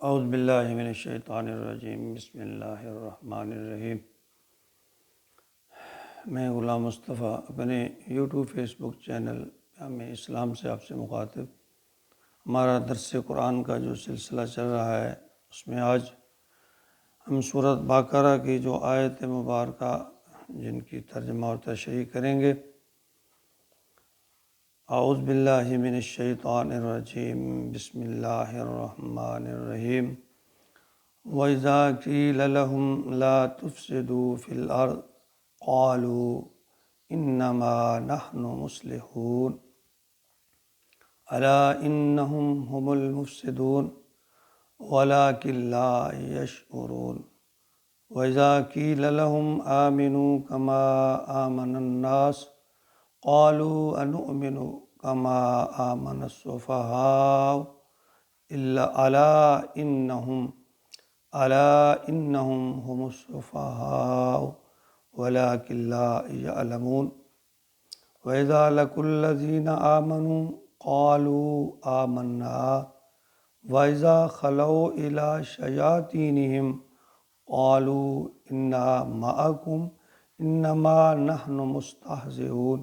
اعوذ باللہ من الشیطان الرجیم، بسم اللہ الرحمن الرحیم۔ میں غلام مصطفیٰ اپنے یوٹیوب فیس بک چینل پیام اسلام سے آپ سے مخاطب۔ ہمارا درس قرآن کا جو سلسلہ چل رہا ہے، اس میں آج ہم سورۃ بقرہ کی جو آیت مبارکہ جن کی ترجمہ اور تشریح کریں گے۔ اعوذ باللہ من الشیطان الرجیم، بسم اللہ الرحمن الرحیم۔ وَإِذَا قِيلَ لَهُمْ لَا تُفْسِدُوا فِي الْأَرْضِ قَالُوا إِنَّمَا نَحْنُ مُصْلِحُونَ أَلَا إِنَّهُمْ هُمُ الْمُفْسِدُونَ وَلَكِنْ لَا يَشْعُرُونَ وَإِذَا قِيلَ لَهُمْ آمِنُوا كَمَا آمَنَ النَّاسُ قَالُوا أَنُؤْمِنُ كَمَا آمَنَ السُّفَهَاءُ أَلَا إِنَّهُمْ هُمُ السُّفَهَاءُ وَلَكِنْ لَا يَعْلَمُونَ وَإِذَا لَقُوا الَّذِينَ آمَنُوا قَالُوا آمَنَّا وَإِذَا خَلَوْا إِلَى شَيَاطِينِهِمْ قَالُوا إِنَّا مَعَكُمْ إِنَّمَا نَحْنُ مُسْتَهْزِئُونَ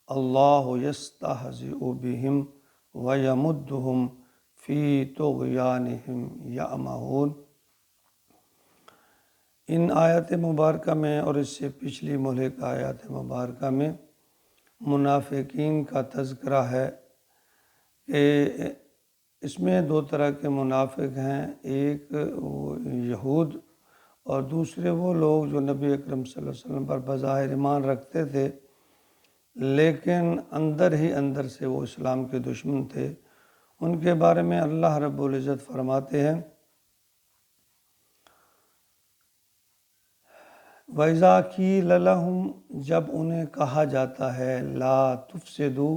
اللہ یستہزئ بہم ویمدہم فی طغیانہم یعمہون۔ ان آیات مبارکہ میں اور اس سے پچھلی مہلک آیات مبارکہ میں منافقین کا تذکرہ ہے کہ اس میں دو طرح کے منافق ہیں، ایک وہ یہود اور دوسرے وہ لوگ جو نبی اکرم صلی اللہ علیہ وسلم پر بظاہر ایمان رکھتے تھے لیکن اندر ہی اندر سے وہ اسلام کے دشمن تھے۔ ان کے بارے میں اللہ رب العزت فرماتے ہیں، وَإِذَا قِيلَ لَهُمْ جب انہیں کہا جاتا ہے، لا تفسدوا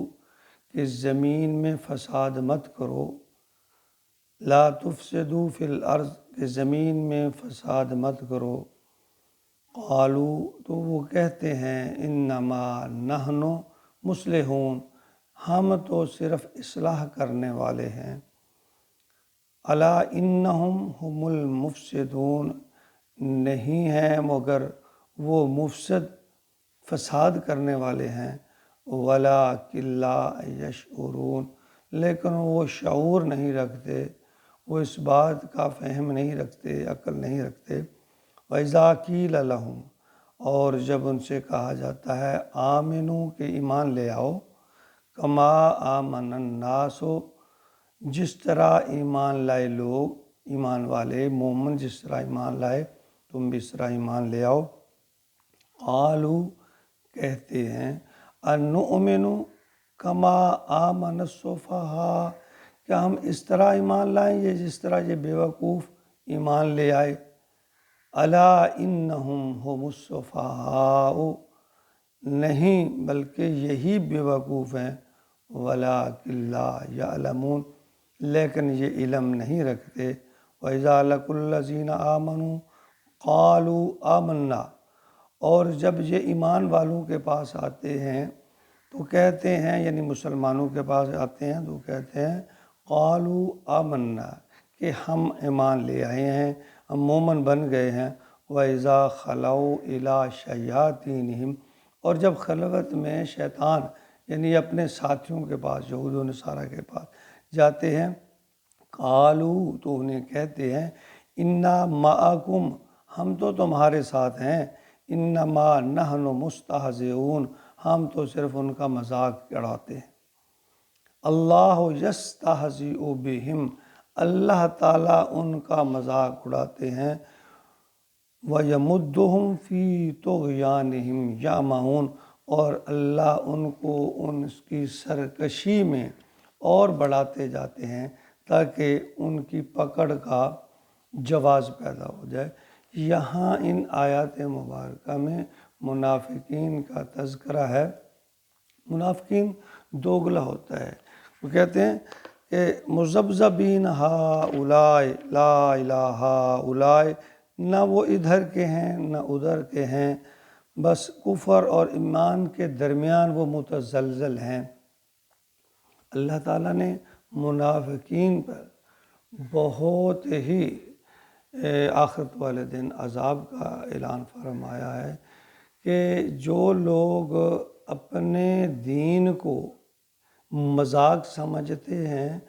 کہ زمین میں فساد مت کرو، لا تفسدوا فی الارض کہ زمین میں فساد مت کرو، قالوا تو وہ کہتے ہیں، انما نحن مصلحون ہم تو صرف اصلاح کرنے والے ہیں، الا انہم هم المفسدون نہیں ہیں مگر وہ مفسد فساد کرنے والے ہیں، ولکن لا یشعرون لیکن وہ شعور نہیں رکھتے، وہ اس بات کا فہم نہیں رکھتے، عقل نہیں رکھتے۔ وَإِذَا قِيلَ لَهُمْ اور جب ان سے کہا جاتا ہے، آمنو کہ ایمان لے آؤ، کما آمن الناس جس طرح ایمان لائے لوگ، ایمان والے مومن جس طرح ایمان لائے تم بھی اس طرح ایمان لے آؤ، قالوا کہتے ہیں، انؤمن کما آمن السفہاء کیا ہم اس طرح ایمان لائیں گے جس طرح یہ بیوقوف ایمان لے آئے، الا انہم هم السفہاء نہیں بلکہ یہی بیوقوف ہیں، ولکن لا یعلمون لیکن یہ علم نہیں رکھتے۔ وَإِذَا لَقُوا الَّذِينَ آمَنُوا قَالُوا آمَنَّا اور جب یہ ایمان والوں کے پاس آتے ہیں تو کہتے ہیں، یعنی مسلمانوں کے پاس آتے ہیں تو کہتے ہیں، قَالُوا آمَنَّا کہ ہم ایمان لے آئے ہیں، ہم مومن بن گئے ہیں۔ وَإِذَا خَلَوْا إِلَى شَيَاطِينِهِمْ اور جب خلوت میں شیطان یعنی اپنے ساتھیوں کے پاس، یہود و نصارہ کے پاس جاتے ہیں، قالوا تو انہیں کہتے ہیں، انا معکم ہم تو تمہارے ساتھ ہیں، انما نحن مستہزئون ہم تو صرف ان کا مذاق اڑاتے ہیں۔ اللہ یستہزئ بہم اللہ تعالیٰ ان کا مذاق اڑاتے ہیں، وَيَمُدُّهُمْ فِي طُغْيَانِهِمْ يَعْمَهُونَ اور اللہ ان کو ان کی سرکشی میں اور بڑھاتے جاتے ہیں تاکہ ان کی پکڑ کا جواز پیدا ہو جائے۔ یہاں ان آیات مبارکہ میں منافقین کا تذکرہ ہے۔ منافقین دوگلا ہوتا ہے، وہ کہتے ہیں کہ مذبذبین ہؤلاء لا الہ ہؤلاء نہ وہ ادھر کے ہیں نہ ادھر کے ہیں، بس کفر اور ایمان کے درمیان وہ متزلزل ہیں۔ اللہ تعالیٰ نے منافقین پر بہت ہی آخرت والے دن عذاب کا اعلان فرمایا ہے کہ جو لوگ اپنے دین کو مذاق سمجھتے ہیں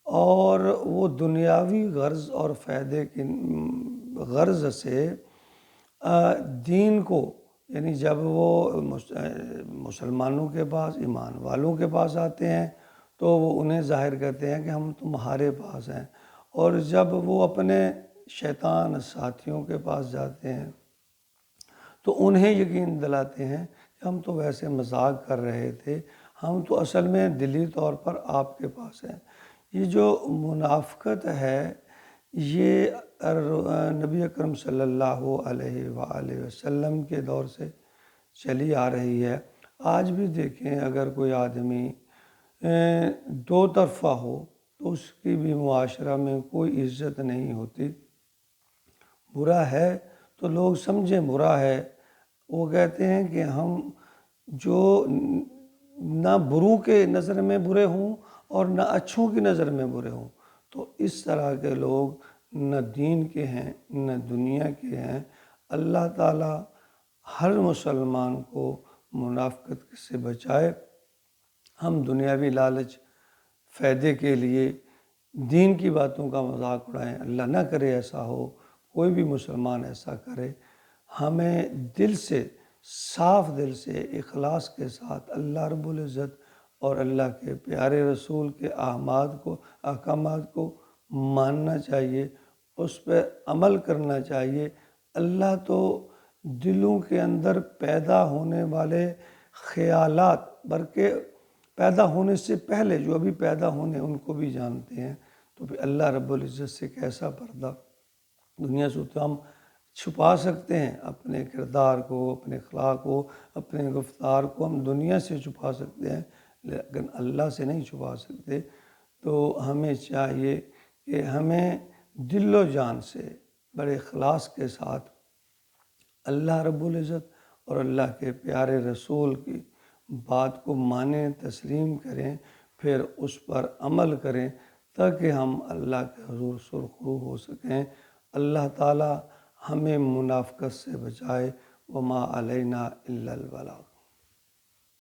اور وہ دنیاوی غرض اور فائدے کی غرض سے دین کو، یعنی جب وہ مسلمانوں کے پاس، ایمان والوں کے پاس آتے ہیں تو وہ انہیں ظاہر کرتے ہیں کہ ہم تمہارے پاس ہیں، اور جب وہ اپنے شیطان ساتھیوں کے پاس جاتے ہیں تو انہیں یقین دلاتے ہیں کہ ہم تو ویسے مذاق کر رہے تھے، ہم تو اصل میں دلی طور پر آپ کے پاس ہیں۔ یہ جو منافقت ہے یہ نبی اکرم صلی اللہ علیہ وآلہ وسلم کے دور سے چلی آ رہی ہے۔ آج بھی دیکھیں، اگر کوئی آدمی دو طرفہ ہو تو اس کی بھی معاشرہ میں کوئی عزت نہیں ہوتی۔ برا ہے تو لوگ سمجھیں برا ہے، وہ کہتے ہیں کہ ہم جو نہ بروں کے نظر میں برے ہوں اور نہ اچھوں کی نظر میں برے ہوں، تو اس طرح کے لوگ نہ دین کے ہیں نہ دنیا کے ہیں۔ اللہ تعالیٰ ہر مسلمان کو منافقت سے بچائے۔ ہم دنیاوی لالچ، فائدے کے لیے دین کی باتوں کا مذاق اڑائیں، اللہ نہ کرے ایسا ہو، کوئی بھی مسلمان ایسا کرے۔ ہمیں دل سے، صاف دل سے، اخلاص کے ساتھ اللہ رب العزت اور اللہ کے پیارے رسول کے احکامات کو ماننا چاہیے، اس پہ عمل کرنا چاہیے۔ اللہ تو دلوں کے اندر پیدا ہونے والے خیالات، بلکہ پیدا ہونے سے پہلے جو ابھی پیدا ہونے ان کو بھی جانتے ہیں، تو پھر اللہ رب العزت سے کیسا پردہ؟ دنیا سے تو ہم چھپا سکتے ہیں اپنے کردار کو، اپنے اخلاق کو، اپنے گفتار کو ہم دنیا سے چھپا سکتے ہیں، لیکن اللہ سے نہیں چھپا سکتے۔ تو ہمیں چاہیے کہ ہمیں دل و جان سے، بڑے اخلاص کے ساتھ اللہ رب العزت اور اللہ کے پیارے رسول کی بات کو مانیں، تسلیم کریں، پھر اس پر عمل کریں تاکہ ہم اللہ کے حضور سرخرو ہو سکیں۔ اللہ تعالیٰ ہمیں منافقت سے بچائے۔ وما علینا الا البلاغ۔